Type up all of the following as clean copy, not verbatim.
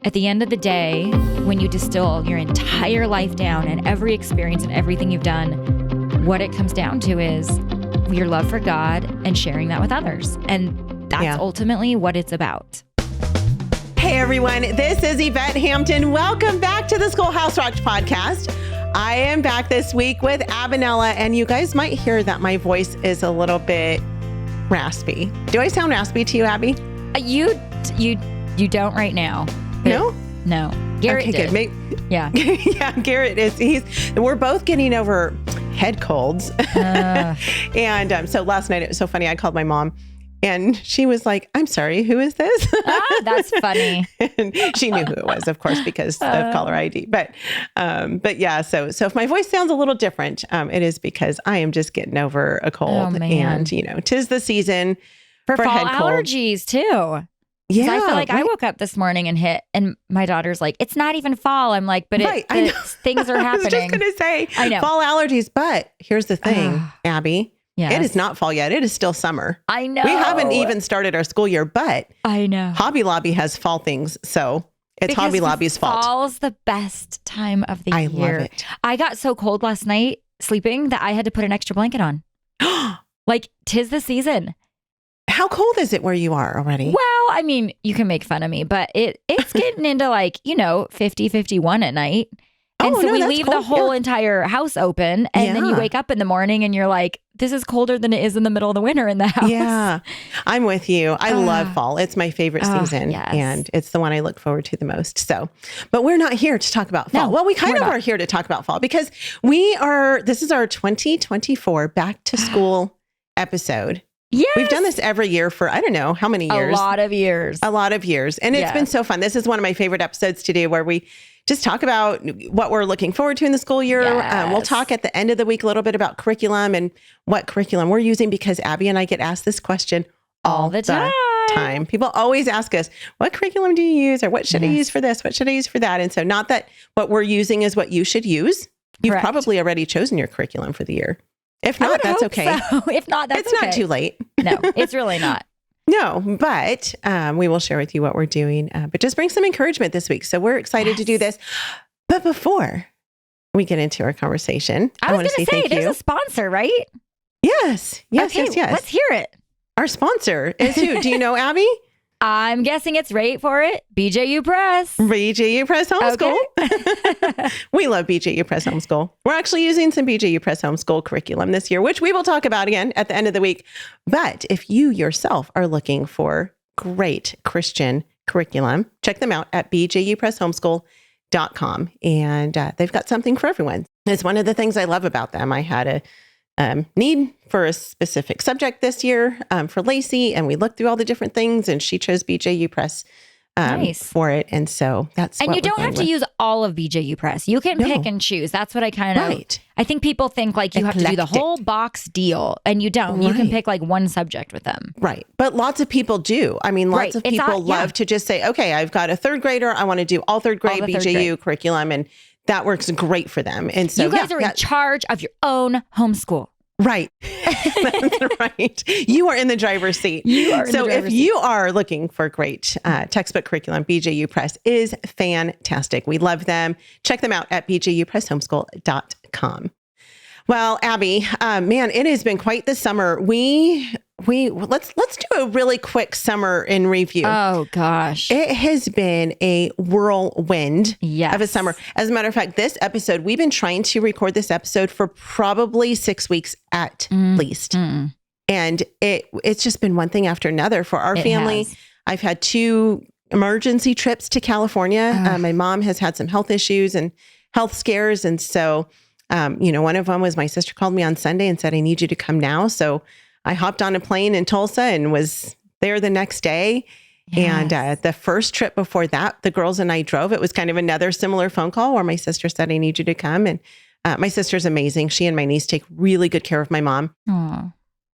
At the end of the day, when you distill your entire life down and every experience and everything you've done, what it comes down to is your love for God and sharing that with others. And that's ultimately what it's about. Hey everyone, this is Yvette Hampton. Welcome back to the Schoolhouse Rocked Podcast. I am back this week with Aby Rinella, and you guys might hear that my voice is a little bit raspy. Do I sound raspy to you, Aby? You don't right now. No? No. Garrett did. Good. Yeah. Yeah, Garrett is. We're both getting over head colds. And so last night, it was so funny. I called my mom. And she was like, I'm sorry, who is this? That's funny. And she knew who it was, of course, because of caller ID. But yeah, so if my voice sounds a little different, it is because I am just getting over a cold. Oh, man. And, 'tis the season for fall head allergies too. Yeah. I feel like I woke up this morning and my daughter's like, it's not even fall. I'm like, but things are happening. I was just going to say, I know. Fall allergies. But here's the thing, Aby. Yes. It is not fall yet. It is still summer. I know. We haven't even started our school year, but I know. Hobby Lobby has fall things. So it's Because Hobby Lobby's fault. Fall's the best time of the year. I love it. I got so cold last night sleeping that I had to put an extra blanket on. Like, 'tis the season. How cold is it where you are already? Well, I mean, you can make fun of me, but it's getting into 50, 51 at night. And so we leave the whole entire house open, and then you wake up in the morning and you're like, this is colder than it is in the middle of the winter in the house. Yeah, I'm with you. I love fall. It's my favorite season, yes. and it's the one I look forward to the most. So, but we're not here to talk about fall. No, well, we kind of are here to talk about fall because this is our 2024 back to school episode. Yes. We've done this every year for, I don't know how many years. A lot of years. And it's been so fun. This is one of my favorite episodes to do where we just talk about what we're looking forward to in the school year. Yes. We'll talk at the end of the week a little bit about curriculum and what curriculum we're using because Aby and I get asked this question all the time. People always ask us, what curriculum do you use? Or what should I use for this? What should I use for that? And so not that what we're using is what you should use. You've probably already chosen your curriculum for the year. If not, that's okay. So. If not, that's it's not too late. No, it's really not. No, but we will share with you what we're doing, but just bring some encouragement this week. So we're excited to do this. But before we get into our conversation, I was want to say thank there's you. A sponsor, right? Yes. Okay, let's hear it. Our sponsor is who? Do you know, Aby? I'm guessing it's right for it. BJU Press. BJU Press Homeschool. Okay. We love BJU Press Homeschool. We're actually using some BJU Press Homeschool curriculum this year, which we will talk about again at the end of the week. But if you yourself are looking for great Christian curriculum, check them out at bjupresshomeschool.com. And they've got something for everyone. It's one of the things I love about them. I had a need for a specific subject this year for Lacey, and we looked through all the different things, and she chose BJU Press for it. And so that's and you don't have to use all of BJU Press. You can pick and choose. That's what I kind of I think people think like you have to do the whole box deal, and you don't. You can pick like one subject with them. Right. But lots of people do. I mean, lots of people love to just say, okay, I've got a third grader. I want to do all third grade BJU curriculum, and that works great for them. And so you guys are in charge of your own homeschool. Right. That's right. You are in the driver's seat. If you are looking for great textbook curriculum, BJU Press is fantastic. We love them. Check them out at bjupresshomeschool.com. Well, Aby, man, it has been quite the summer. Let's do a really quick summer in review. Oh gosh. It has been a whirlwind of a summer. As a matter of fact, this episode, we've been trying to record this episode for probably 6 weeks at least. And it's just been one thing after another for our family. I've had 2 emergency trips to California. My mom has had some health issues and health scares. And so, one of them was my sister called me on Sunday and said, I need you to come now. So I hopped on a plane in Tulsa and was there the next day. Yes. And the first trip before that, the girls and I drove. It was kind of another similar phone call where my sister said, I need you to come. And my sister's amazing. She and my niece take really good care of my mom.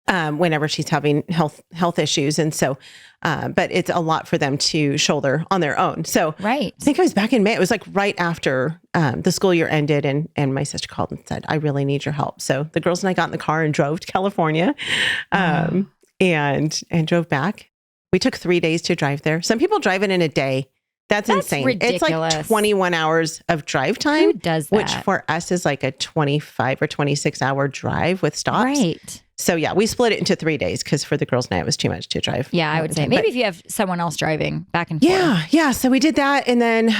Whenever she's having health issues. And so, but it's a lot for them to shoulder on their own. So I think it was back in May. It was like right after the school year ended, and my sister called and said, I really need your help. So the girls and I got in the car and drove to California and drove back. We took 3 days to drive there. Some people drive it in a day. That's insane. Ridiculous. It's like 21 hours of drive time. Who does that? Which for us is like a 25 or 26 hour drive with stops. Right. So yeah, we split it into 3 days because for the girls' night it was too much to drive. Yeah, I would say maybe if you have someone else driving back and forth. Yeah. So we did that. And then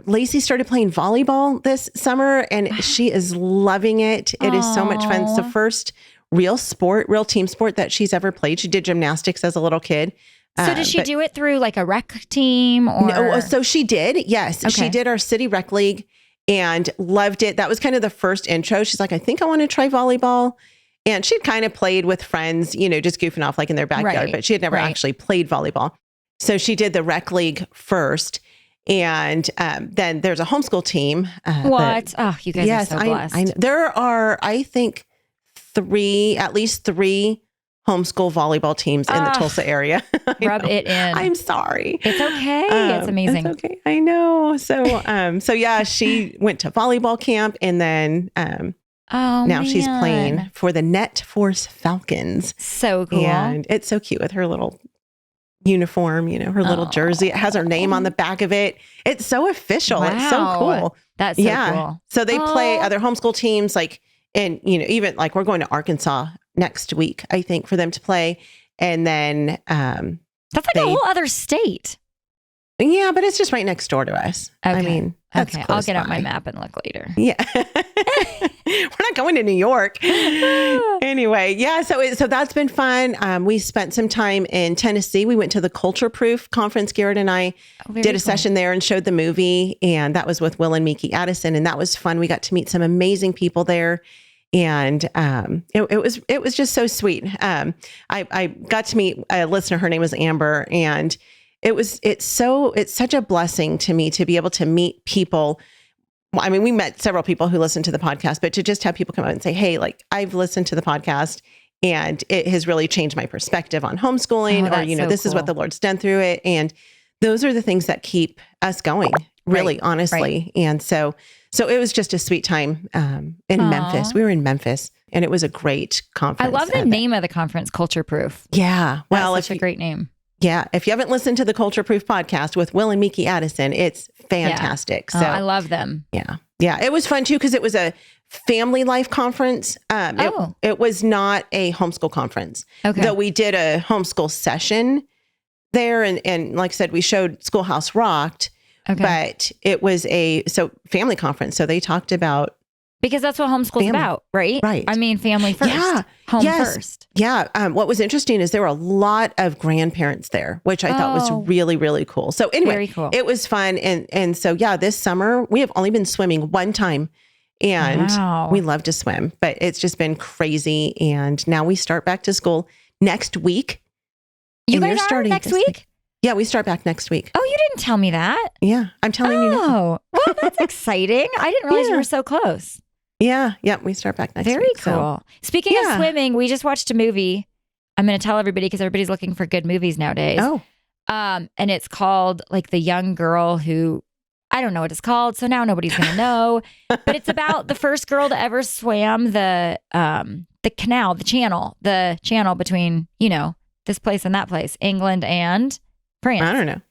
Lacey started playing volleyball this summer and she is loving it. It is so much fun. It's the first real team sport that she's ever played. She did gymnastics as a little kid. So did she do it through like a rec team or? No, so she did. Yes. Okay. She did our city rec league and loved it. That was kind of the first intro. She's like, I think I want to try volleyball. And she'd kind of played with friends, just goofing off like in their backyard, but she had never actually played volleyball. So she did the rec league first. And then there's a homeschool team. What? You guys are so blessed. I know. There are, I think, at least three homeschool volleyball teams in the Tulsa area. Rub it in. I'm sorry. It's okay. It's amazing. It's okay. I know. So yeah, she went to volleyball camp and then now she's playing for the Net Force Falcons. So cool. And it's so cute with her little uniform, her little jersey. It has her name on the back of it. It's so official. Wow. It's so cool. That's so cool. So they play other homeschool teams and even like we're going to Arkansas next week, I think, for them to play. And then that's like a whole other state. Yeah, but it's just right next door to us. Okay. I mean, that's I'll get out my map and look later. Yeah. We're not going to New York. Anyway, yeah, so that's been fun. We spent some time in Tennessee. We went to the Culture Proof conference. Garrett and I did a session there and showed the movie. And that was with Will and Miki Addison. And that was fun. We got to meet some amazing people there. And it was just so sweet. I got to meet a listener. Her name was Amber. And it's such a blessing to me to be able to meet people. I mean, we met several people who listened to the podcast, but to just have people come out and say, hey, like I've listened to the podcast and it has really changed my perspective on homeschooling or, this is what the Lord's done through it. And those are the things that keep us going, really, honestly. Right. And so it was just a sweet time in Memphis. We were in Memphis and it was a great conference. I love the name of the conference, Culture Proof. Yeah. Well, it's a great name. Yeah. If you haven't listened to the Culture Proof podcast with Will and Miki Addison, it's fantastic. Yeah. So I love them. Yeah. Yeah. It was fun too, because it was a family life conference. It was not a homeschool conference. Okay. Though we did a homeschool session there. And like I said, we showed Schoolhouse Rocked, but it was a family conference. So they talked about. Because that's what homeschool's about, right? Right. I mean, family first. Yeah. Home first. Yeah. What was interesting is there were a lot of grandparents there, which I thought was really, really cool. So anyway, very cool. It was fun. And so, yeah, this summer we have only been swimming one time and we love to swim, but it's just been crazy. And now we start back to school next week. You guys are starting next week? Yeah, we start back next week. Oh, you didn't tell me that. Yeah, I'm telling you now. Oh, well, that's exciting. I didn't realize you were so close. Yeah, we start back next week. Very cool. So. Speaking of swimming, we just watched a movie. I'm going to tell everybody because everybody's looking for good movies nowadays. Oh. And it's called like The Young Girl Who, I don't know what it's called, so now nobody's going to know. But it's about the first girl to ever swam the canal, the channel between, this place and that place, England and France. I don't know.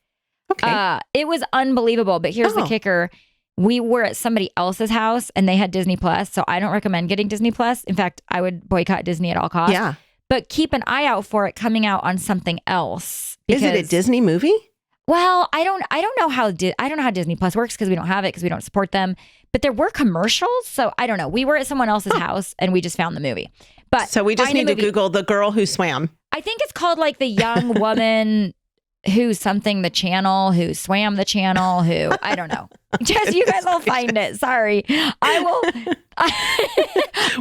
Okay. It was unbelievable, but here's the kicker. We were at somebody else's house and they had Disney Plus. So I don't recommend getting Disney Plus. In fact, I would boycott Disney at all costs. Yeah. But keep an eye out for it coming out on something else. Is it a Disney movie? Well, I don't know how Disney Plus works because we don't have it because we don't support them. But there were commercials. So I don't know. We were at someone else's house and we just found the movie. But so we just need to Google The Girl Who Swam. I think it's called like The Young Woman who something the channel, who swam the channel, who, I don't know. Just you guys will find it. Sorry. I will.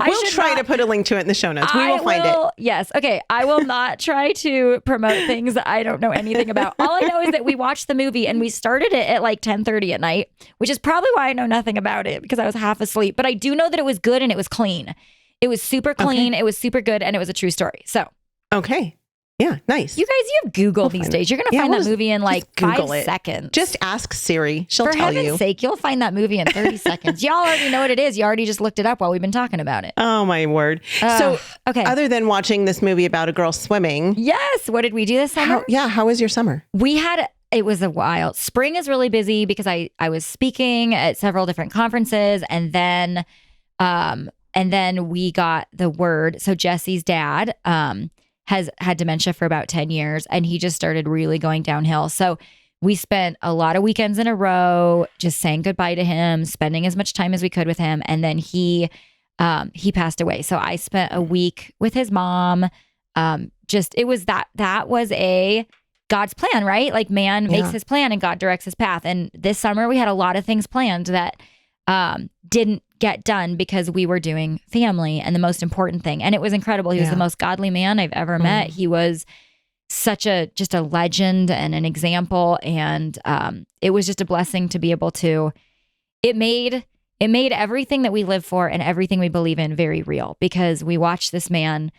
We'll try to put a link to it in the show notes. We will find it. Yes. Okay. I will not try to promote things that I don't know anything about. All I know is that we watched the movie and we started it at like 10:30 at night, which is probably why I know nothing about it because I was half asleep. But I do know that it was good and it was clean. It was super clean. It was super good. And it was a true story. So. Okay. Yeah, nice. You guys, you have Google these days. You're going to find that movie in like 5 seconds. Just ask Siri. She'll tell you. For heaven's sake, you'll find that movie in 30 seconds. Y'all already know what it is. You already just looked it up while we've been talking about it. Oh, my word. So, other than watching this movie about a girl swimming. Yes. What did we do this summer? How was your summer? We had it was a while. Spring is really busy because I was speaking at several different conferences, and then we got the word. So Jesse's dad has had dementia for about 10 years, and he just started really going downhill. So we spent a lot of weekends in a row just saying goodbye to him, spending as much time as we could with him, and then he passed away. So I spent a week with his mom. It was that was a God's plan, right? Like man makes his plan and God directs his path. And this summer we had a lot of things planned that didn't get done because we were doing family and the most important thing. And it was incredible. He was the most godly man I've ever met. He was just a legend and an example. And it was just a blessing to be able to, it made everything that we live for and everything we believe in very real, because we watched this man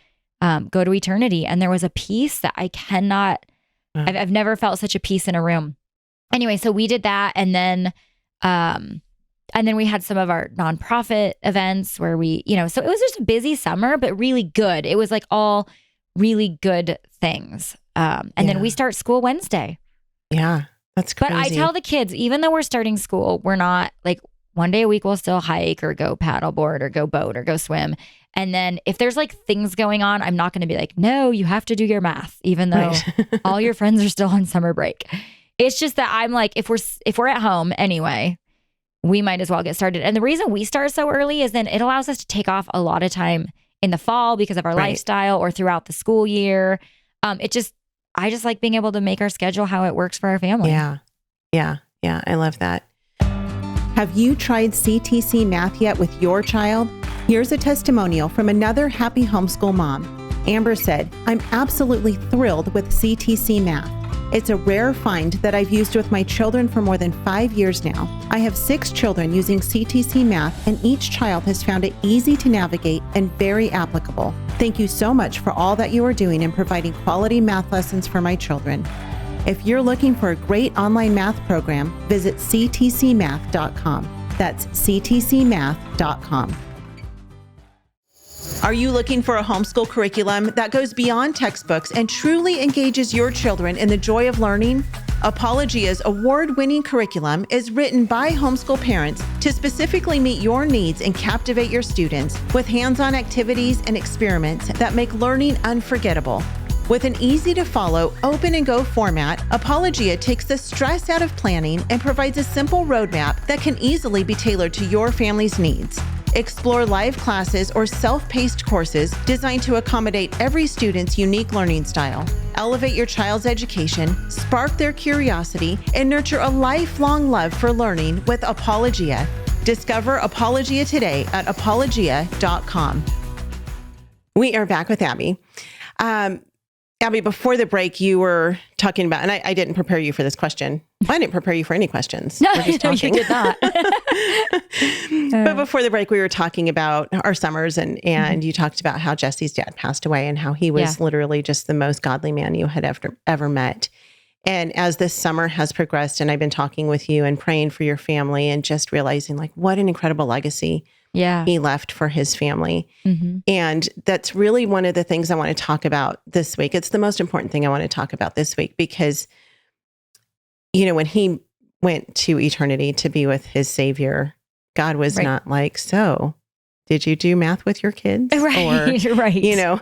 go to eternity. And there was a peace that I cannot, I've never felt such a peace in a room. Anyway, so we did that. And then we had some of our nonprofit events where we, so it was just a busy summer, but really good. It was like all really good things. Then we start school Wednesday. Yeah, that's crazy. But I tell the kids, even though we're starting school, we're not like one day a week we'll still hike or go paddleboard or go boat or go swim. And then if there's like things going on, I'm not going to be like, no, you have to do your math, even though all your friends are still on summer break. It's just that I'm like, if we're at home anyway, we might as well get started. And the reason we start so early is then it allows us to take off a lot of time in the fall because of our lifestyle or throughout the school year. I just like being able to make our schedule how it works for our family. Yeah. I love that. Have you tried CTC Math yet with your child? Here's a testimonial from another happy homeschool mom. Amber said, I'm absolutely thrilled with CTC Math. It's a rare find that I've used with my children for more than 5 years now. I have 6 children using CTC Math, and each child has found it easy to navigate and very applicable. Thank you so much for all that you are doing in providing quality math lessons for my children. If you're looking for a great online math program, visit ctcmath.com. That's ctcmath.com. Are you looking for a homeschool curriculum that goes beyond textbooks and truly engages your children in the joy of learning? Apologia's award-winning curriculum is written by homeschool parents to specifically meet your needs and captivate your students with hands-on activities and experiments that make learning unforgettable. With an easy-to-follow, open-and-go format, Apologia takes the stress out of planning and provides a simple roadmap that can easily be tailored to your family's needs. Explore live classes or self-paced courses designed to accommodate every student's unique learning style. Elevate your child's education, spark their curiosity, and nurture a lifelong love for learning with Apologia. Discover Apologia today at apologia.com. We are back with Aby. Aby, before the break, you were talking about, and I didn't prepare you for this question. I didn't prepare you for any questions. No, you did not. But before the break, we were talking about our summers, and you talked about how Jesse's dad passed away and how he was literally just the most godly man you had ever met. And as this summer has progressed, and I've been talking with you and praying for your family and just realizing like what an incredible legacy he left for his family. Mm-hmm. And that's really one of the things I want to talk about this week. It's the most important thing I want to talk about this week because, when he went to eternity to be with his Savior, God was not like, so did you do math with your kids? Right. Or,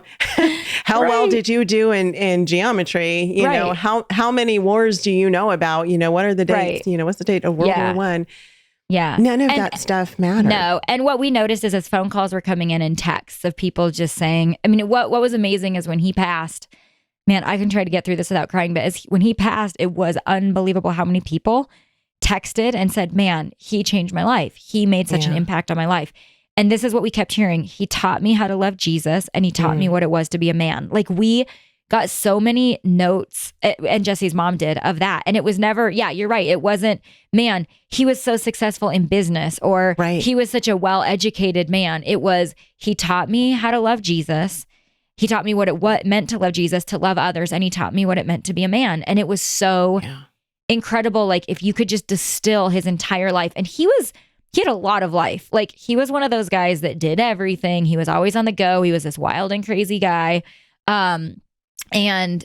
how well did you do in geometry? You know, how many wars do you know about? What are the dates? What's the date of World War I? Yeah. None of that stuff mattered. No. And what we noticed is as phone calls were coming in and texts of people just saying, what was amazing is when he passed, man, I can try to get through this without crying, but when he passed, it was unbelievable how many people texted and said, man, he changed my life. He made such an impact on my life. And this is what we kept hearing. He taught me how to love Jesus, and he taught me what it was to be a man. Like we got so many notes, and Jesse's mom did, of that. And it was never, you're right. It wasn't, man, he was so successful in business, or he was such a well-educated man. It was, he taught me how to love Jesus. He taught me what it meant to love Jesus, to love others. And he taught me what it meant to be a man. And it was so incredible. Like if you could just distill his entire life. And he had a lot of life. Like he was one of those guys that did everything. He was always on the go. He was this wild and crazy guy. And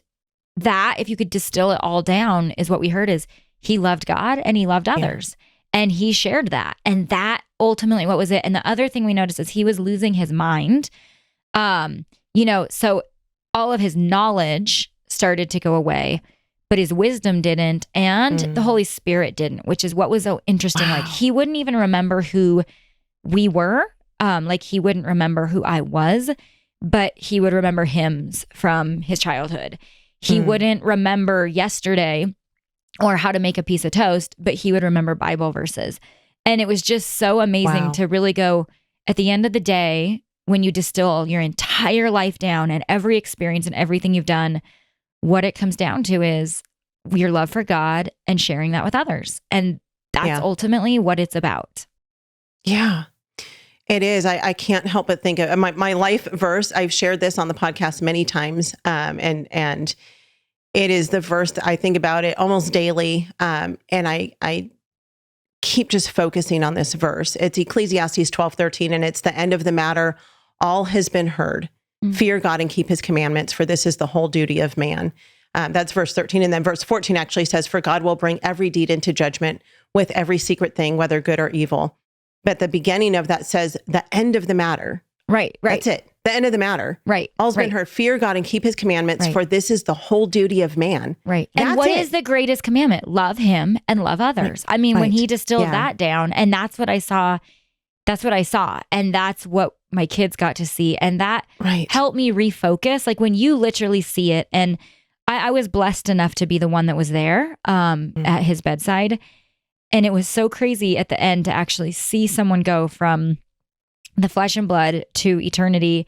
that, if you could distill it all down, is what we heard is he loved God and he loved others. And he shared that. And that ultimately, what was it? And the other thing we noticed is he was losing his mind. So all of his knowledge started to go away, but his wisdom didn't. And the Holy Spirit didn't, which is what was so interesting. Wow. Like he wouldn't even remember who we were. Like he wouldn't remember who I was, but he would remember hymns from his childhood. He wouldn't remember yesterday or how to make a piece of toast, but he would remember Bible verses. And it was just so amazing to really go, at the end of the day, when you distill your entire life down and every experience and everything you've done, what it comes down to is your love for God and sharing that with others. And that's ultimately what it's about. Yeah, it is. I can't help but think of my life verse. I've shared this on the podcast many times. And it is the verse that I think about it almost daily. And I keep just focusing on this verse. It's Ecclesiastes 12:13, and it's the end of the matter. All has been heard. Fear God and keep his commandments, for this is the whole duty of man. That's verse 13. And then verse 14 actually says, for God will bring every deed into judgment with every secret thing, whether good or evil. But the beginning of that says the end of the matter. Right. That's it. The end of the matter. Right. All's been heard. Fear God and keep his commandments, for this is the whole duty of man. Right. And what is the greatest commandment? Love him and love others. I mean, when he distilled that down, and that's what I saw. That's what I saw. And that's what my kids got to see. And that helped me refocus. Like when you literally see it. And I was blessed enough to be the one that was there at his bedside. And it was so crazy at the end to actually see someone go from the flesh and blood to eternity.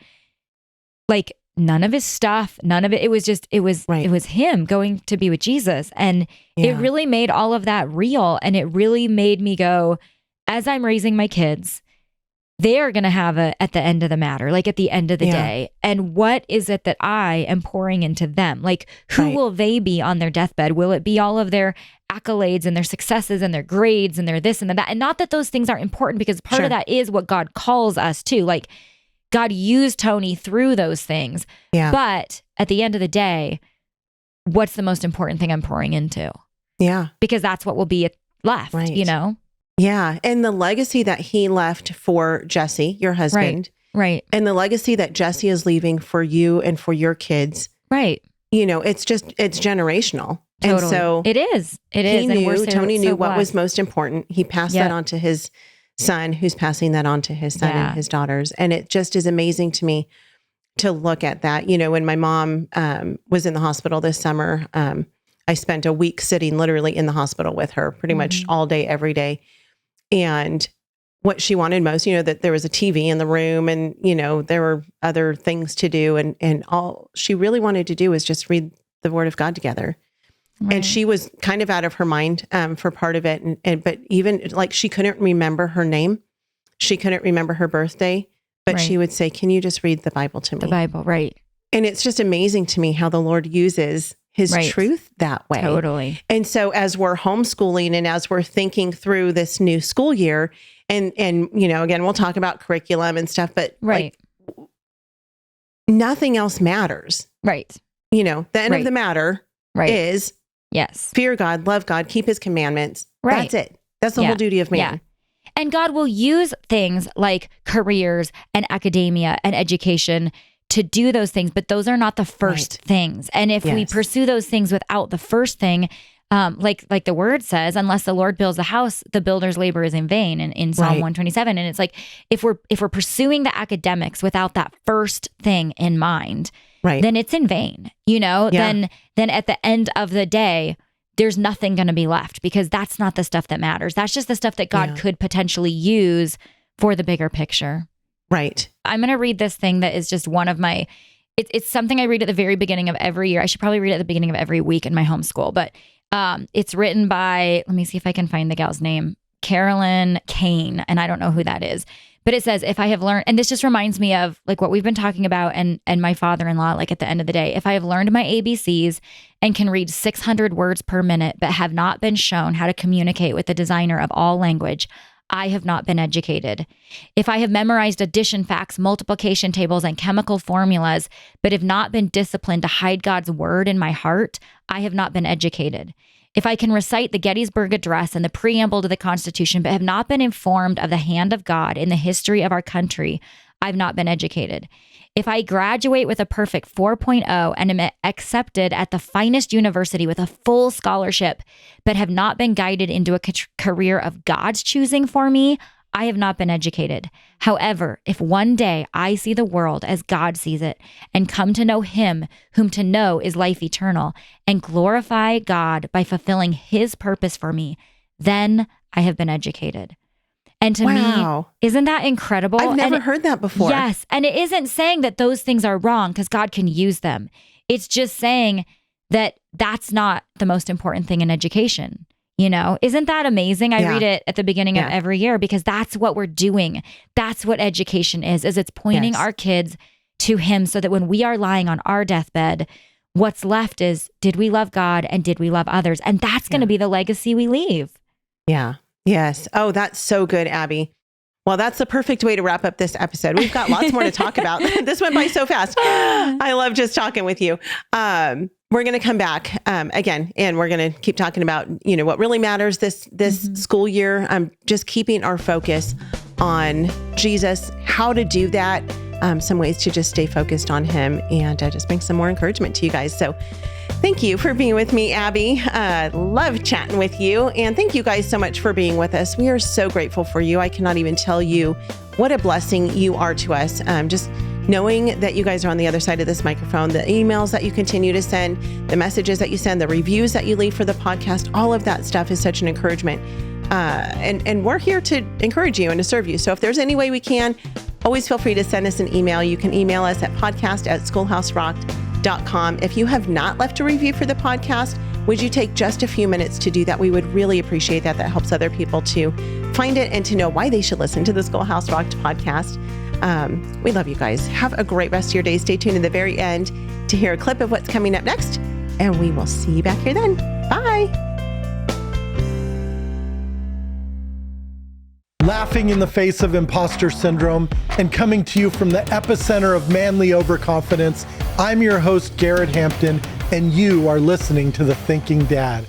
Like none of his stuff, none of it. It was just, it was him going to be with Jesus. And it really made all of that real. And it really made me go, as I'm raising my kids, they are going to have at the end of the matter, like at the end of the day. And what is it that I am pouring into them? Like who will they be on their deathbed? Will it be all of their accolades and their successes and their grades and their this and that? And not that those things aren't important, because part of that is what God calls us to. Like God used Tony through those things. Yeah. But at the end of the day, what's the most important thing I'm pouring into? Yeah. Because that's what will be left, you know? Yeah. And the legacy that he left for Jesse, your husband. Right. And the legacy that Jesse is leaving for you and for your kids. Right. You know, it's generational. Totally. And so it is. Tony knew what was most important. He passed that on to his son, who's passing that on to his son and his daughters. And it just is amazing to me to look at that. You know, when my mom was in the hospital this summer, I spent a week sitting literally in the hospital with her pretty much all day, every day. And what she wanted most, you know, that there was a TV in the room and, you know, there were other things to do. And all she really wanted to do was just read the Word of God together. Right. And she was kind of out of her mind for part of it. But even like she couldn't remember her name. She couldn't remember her birthday, but she would say, can you just read the Bible to me? The Bible, right. And it's just amazing to me how the Lord uses his truth that way. Totally. And so as we're homeschooling and as we're thinking through this new school year and, you know, again, we'll talk about curriculum and stuff, but like nothing else matters. Right. You know, the end of the matter is fear God, love God, keep his commandments. Right. That's it. That's the whole duty of man. Yeah. And God will use things like careers and academia and education to do those things, but those are not the first things. And if we pursue those things without the first thing, like the word says, unless the Lord builds a house, the builder's labor is in vain in Psalm 127. And it's like, if we're pursuing the academics without that first thing in mind, then it's in vain, you know, then at the end of the day, there's nothing going to be left, because that's not the stuff that matters. That's just the stuff that God could potentially use for the bigger picture. Right. I'm going to read this thing that is just one of my, it's something I read at the very beginning of every year. I should probably read it at the beginning of every week in my homeschool, but it's written by, let me see if I can find the gal's name, Carolyn Kane. And I don't know who that is, but it says, if I have learned, and this just reminds me of like what we've been talking about and my father-in-law, like at the end of the day, if I have learned my ABCs and can read 600 words per minute, but have not been shown how to communicate with the designer of all language, I have not been educated. If I have memorized addition facts, multiplication tables, and chemical formulas, but have not been disciplined to hide God's word in my heart, I have not been educated. If I can recite the Gettysburg Address and the preamble to the Constitution, but have not been informed of the hand of God in the history of our country, I've not been educated. If I graduate with a perfect 4.0 and am accepted at the finest university with a full scholarship, but have not been guided into a career of God's choosing for me, I have not been educated. However, if one day I see the world as God sees it and come to know him, whom to know is life eternal, and glorify God by fulfilling his purpose for me, then I have been educated. And to me, isn't that incredible? I've never heard that before. Yes. And it isn't saying that those things are wrong because God can use them. It's just saying that that's not the most important thing in education. You know, isn't that amazing? I read it at the beginning of every year because that's what we're doing. That's what education is it's pointing our kids to him so that when we are lying on our deathbed, what's left is, did we love God and did we love others? And that's going to be the legacy we leave. Yeah. Yes. Oh, that's so good, Abby. Well, that's the perfect way to wrap up this episode. We've got lots more to talk about. This went by so fast. I love just talking with you. We're going to come back again, and we're going to keep talking about, you know, what really matters this school year. Just keeping our focus on Jesus, how to do that, some ways to just stay focused on him, and just bring some more encouragement to you guys. So thank you for being with me, Abby. Love chatting with you. And thank you guys so much for being with us. We are so grateful for you. I cannot even tell you what a blessing you are to us. Just knowing that you guys are on the other side of this microphone, the emails that you continue to send, the messages that you send, the reviews that you leave for the podcast, all of that stuff is such an encouragement. And we're here to encourage you and to serve you. So if there's any way we can, always feel free to send us an email. You can email us at podcast@schoolhouserocked.com. If you have not left a review for the podcast, would you take just a few minutes to do that? We would really appreciate that. That helps other people to find it and to know why they should listen to the Schoolhouse Rocked podcast. We love you guys. Have a great rest of your day. Stay tuned in the very end to hear a clip of what's coming up next. And we will see you back here then. Bye. Laughing in the face of imposter syndrome and coming to you from the epicenter of manly overconfidence, I'm your host, Garrett Hampton, and you are listening to The Thinking Dad.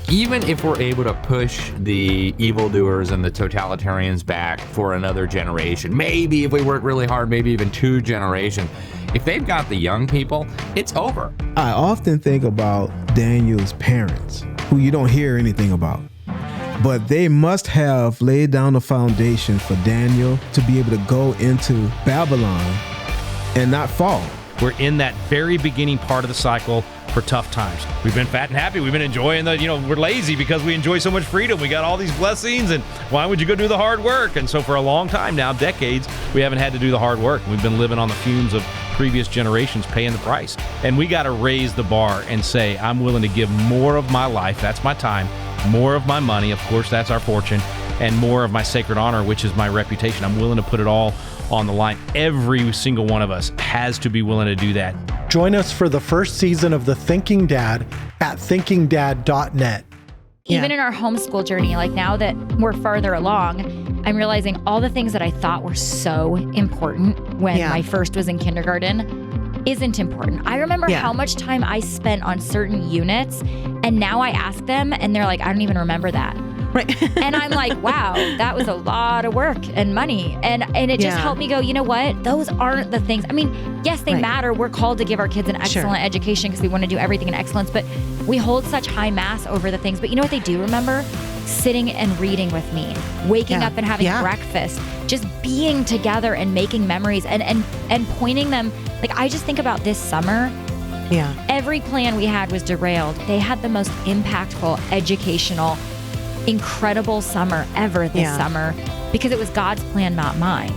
Even if we're able to push the evildoers and the totalitarians back for another generation, maybe if we work really hard, maybe even 2 generations, if they've got the young people, it's over. I often think about Daniel's parents, who you don't hear anything about. But they must have laid down the foundation for Daniel to be able to go into Babylon and not fall. We're in that very beginning part of the cycle for tough times. We've been fat and happy. We've been enjoying we're lazy because we enjoy so much freedom. We got all these blessings, and why would you go do the hard work? And so for a long time now, decades, we haven't had to do the hard work. We've been living on the fumes of previous generations paying the price. And we got to raise the bar and say, I'm willing to give more of my life, that's my time, more of my money, of course, that's our fortune, and more of my sacred honor, which is my reputation. I'm willing to put it all on the line. Every single one of us has to be willing to do that. Join us for the first season of The Thinking Dad at thinkingdad.net. Even in our homeschool journey, like now that we're farther along, I'm realizing all the things that I thought were so important when my first was in kindergarten isn't important. I remember how much time I spent on certain units, and now I ask them and they're like, I don't even remember that. Right. And I'm like, wow, that was a lot of work and money. And it just helped me go, you know what? Those aren't the things. I mean, yes, they matter. We're called to give our kids an excellent education because we want to do everything in excellence, but we hold such high mass over the things. But you know what they do remember? Sitting and reading with me, waking up and having breakfast, just being together and making memories and pointing them. Like, I just think about this summer. Yeah. Every plan we had was derailed. They had the most impactful, educational, incredible summer ever this summer because it was God's plan, not mine.